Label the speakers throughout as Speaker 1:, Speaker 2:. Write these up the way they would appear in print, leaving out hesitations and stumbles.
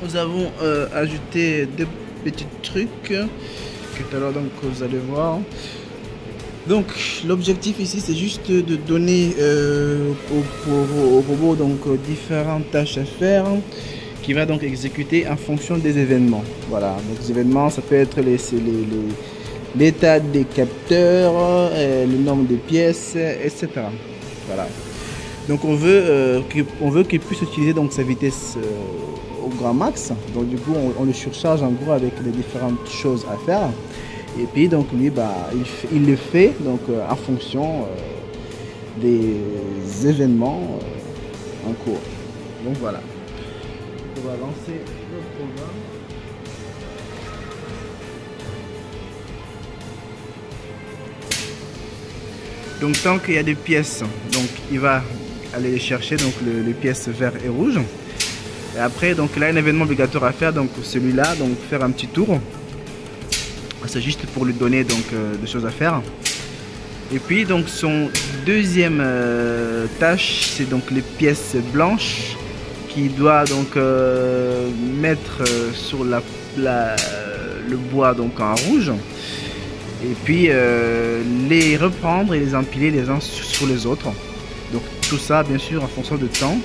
Speaker 1: nous avons ajouté des petits trucs que tout à l'heure donc vous allez voir. Donc l'objectif ici c'est juste de donner au robot donc différentes tâches à faire qui va donc exécuter en fonction des événements. Voilà, donc les événements ça peut être l'état des capteurs, le nombre de pièces, etc. Voilà. Donc on veut qu'il puisse utiliser donc sa vitesse au grand max. Donc du coup on le surcharge en gros avec les différentes choses à faire. Et puis donc lui il le fait donc en fonction des événements en cours. Donc voilà. On va lancer le programme. Donc tant qu'il y a des pièces, donc il va aller les chercher, donc les pièces vert et rouge. Et après donc là un événement obligatoire à faire, donc celui-là, donc faire un petit tour. C'est juste pour lui donner donc des choses à faire. Et puis donc son deuxième tâche, c'est donc les pièces blanches qu'il doit donc mettre sur le bois donc en rouge. Et puis les reprendre et les empiler les uns sur les autres. Donc tout ça bien sûr en fonction de temps,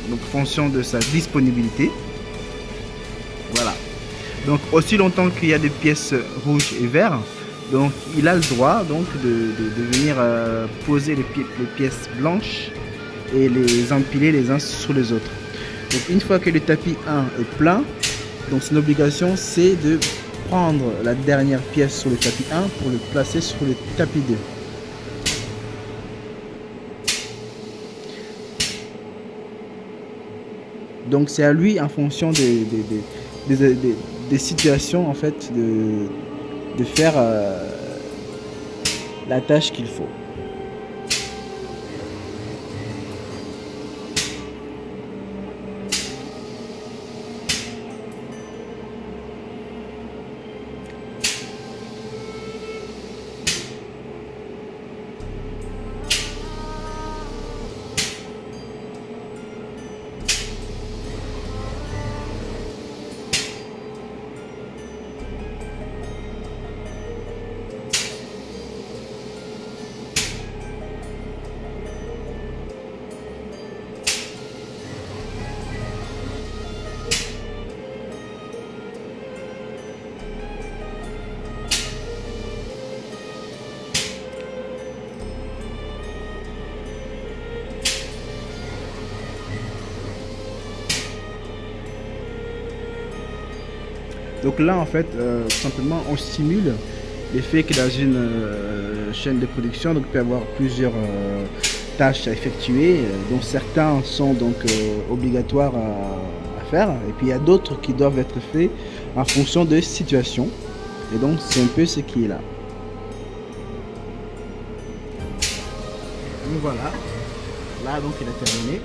Speaker 1: donc en fonction de sa disponibilité. Voilà. Donc aussi longtemps qu'il y a des pièces rouges et vertes, donc il a le droit donc de venir poser les pièces blanches et les empiler les uns sur les autres. Donc une fois que le tapis 1 est plein, donc son obligation c'est de prendre la dernière pièce sur le tapis 1 pour le placer sur le tapis 2. Donc c'est à lui en fonction des situations en fait de faire la tâche qu'il faut. Donc là en fait simplement on simule l'effet que dans une chaîne de production donc il peut y avoir plusieurs tâches à effectuer, dont certains sont donc obligatoires à faire et puis il y a d'autres qui doivent être faits en fonction de situations et donc c'est un peu ce qui est là. Donc voilà, là donc il a terminé.